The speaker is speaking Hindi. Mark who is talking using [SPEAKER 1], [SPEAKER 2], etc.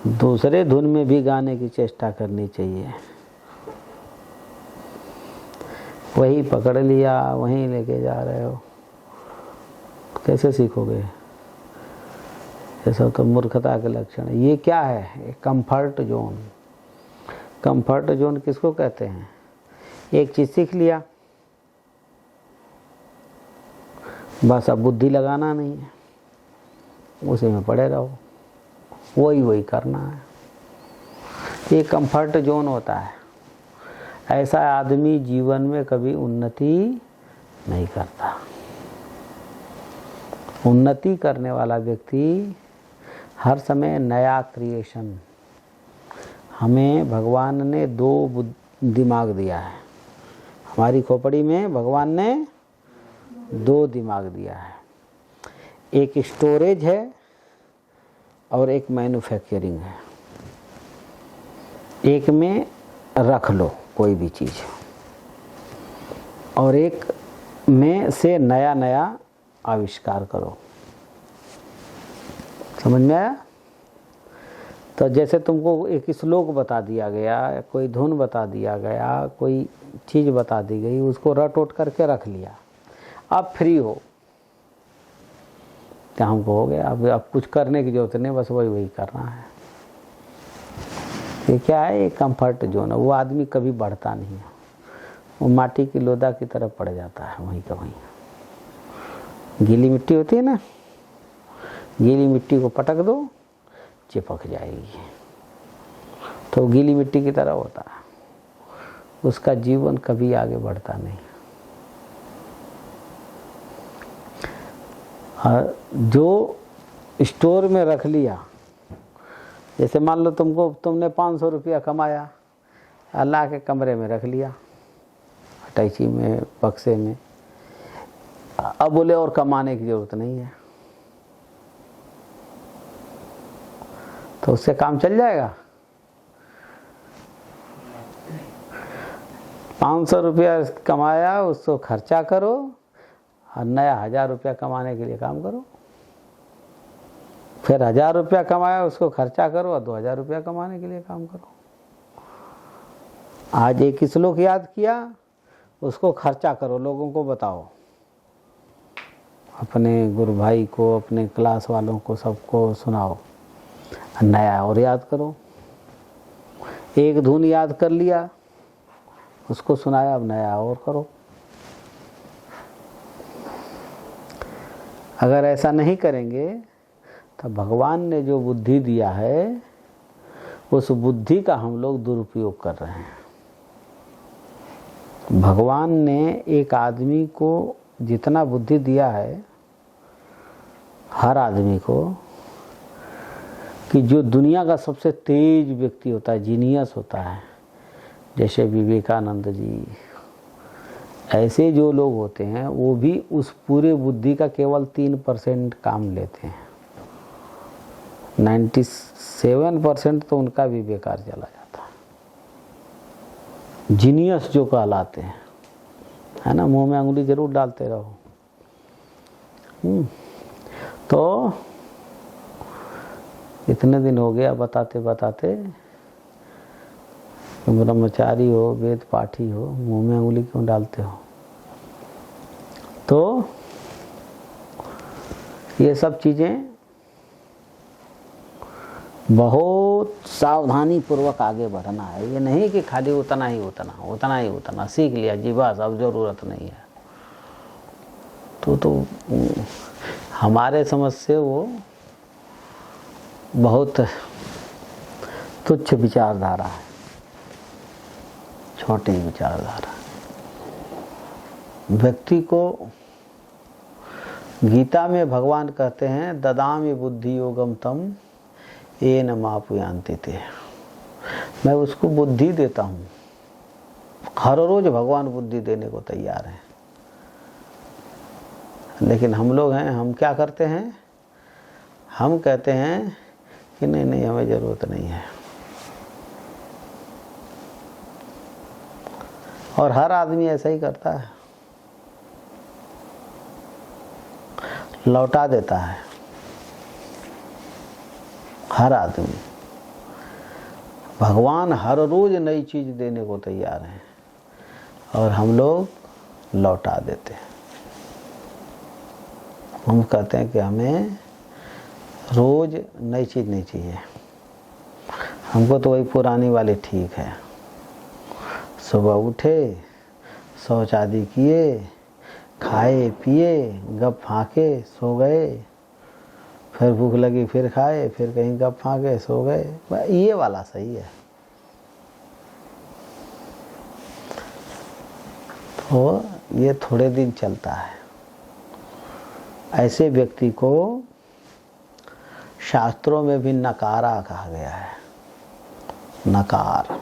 [SPEAKER 1] दूसरे धुन में भी गाने की चेष्टा करनी चाहिए। वही पकड़ लिया, वहीं लेके जा रहे हो, कैसे सीखोगे? ये सब तो मूर्खता के लक्षण है। ये क्या है? Comfort zone. कंफर्ट जोन किसको कहते हैं? एक चीज सीख लिया, बस अब बुद्धि लगाना नहीं है, उसी में पड़े रहो, वही करना है। ये कंफर्ट जोन होता है। ऐसा आदमी जीवन में कभी उन्नति नहीं करता। उन्नति करने वाला व्यक्ति हर समय नया क्रिएशन। हमें भगवान ने दो दिमाग दिया है। हमारी खोपड़ी में भगवान ने दो दिमाग दिया है। एक स्टोरेज है और एक मैन्युफैक्चरिंग है। एक में रख लो कोई भी चीज़, और एक में से नया नया आविष्कार करो। समझ में आया? तो जैसे तुमको एक श्लोक बता दिया गया, कोई धुन बता दिया गया, कोई चीज़ बता दी गई, उसको रट उट करके रख लिया, अब फ्री हो, क्या हमको हो गया, अब कुछ करने की जरूरत नहीं, बस वही करना है। ये क्या है? ये कंफर्ट जोन है। वो आदमी कभी बढ़ता नहीं है, वो माटी की लोदा की तरफ पड़ जाता है, वहीं का वहीं। गीली मिट्टी होती है ना, गीली मिट्टी को पटक दो, चिपक जाएगी, तो गीली मिट्टी की तरह होता है। उसका जीवन कभी आगे बढ़ता नहीं। और जो स्टोर में रख लिया, जैसे मान लो तुमने 500 रुपया कमाया, अल्लाह के कमरे में रख लिया, अटैची में, बक्से में। अब बोले और कमाने की जरूरत नहीं है, तो उससे काम चल जाएगा? 500 रुपया कमाया, उसको खर्चा करो, और नया 1000 रुपया कमाने के लिए काम करो। फिर 1000 रुपया कमाया, उसको खर्चा करो, और 2000 रुपया कमाने के लिए काम करो। आज एक श्लोक याद किया, उसको खर्चा करो, लोगों को बताओ, अपने गुरु भाई को, अपने क्लास वालों को, सबको सुनाओ। नया और याद करो। एक धुन याद कर लिया, उसको सुनाया, अब नया और करो। अगर ऐसा नहीं करेंगे तो भगवान ने जो बुद्धि दिया है, उस बुद्धि का हम लोग दुरुपयोग कर रहे हैं। भगवान ने एक आदमी को जितना बुद्धि दिया है, हर आदमी को, कि जो दुनिया का सबसे तेज व्यक्ति होता है, जीनियस होता है, जैसे विवेकानंद जी, ऐसे जो लोग होते हैं, वो भी उस पूरे बुद्धि का केवल 3% काम लेते हैं। 97% तो उनका भी बेकार चला जाता है। जीनियस जो कहलाते हैं, है ना, मुंह में अंगुली जरूर डालते रहो। तो इतने दिन हो गया बताते बताते, ब्रह्मचारी हो, वेद पाठी हो, मुंह में अंगुली क्यों डालते हो? तो ये सब चीजें बहुत सावधानी पूर्वक आगे बढ़ना है। ये नहीं कि खाली उतना ही सीख लिया जी, बस अब जरूरत नहीं है। तो हमारे समझ से वो बहुत तुच्छ विचारधारा है, छोटी विचारधारा। व्यक्ति को गीता में भगवान कहते हैं, ददामि बुद्धि योगम तम येन मापयान्ति ते। मैं उसको बुद्धि देता हूँ। हर रोज भगवान बुद्धि देने को तैयार है। लेकिन हम लोग हैं, हम क्या करते हैं? हम कहते हैं कि नहीं हमें जरूरत नहीं है। और हर आदमी ऐसा ही करता है, लौटा देता है हर आदमी। भगवान हर रोज नई चीज देने को तैयार हैं और हम लोग लौटा देते हैं। हम कहते हैं कि हमें रोज नई चीज नहीं चाहिए, हमको तो वही पुरानी वाली ठीक है। सुबह उठे, शौच आदि किए, खाए पिए, गप फाके, सो गए, फिर भूख लगी फिर खाए, फिर कहीं गप फाके सो गए, ये वाला सही है। तो ये थोड़े दिन चलता है। ऐसे व्यक्ति को शास्त्रों में भी नकारा कहा गया है। नकार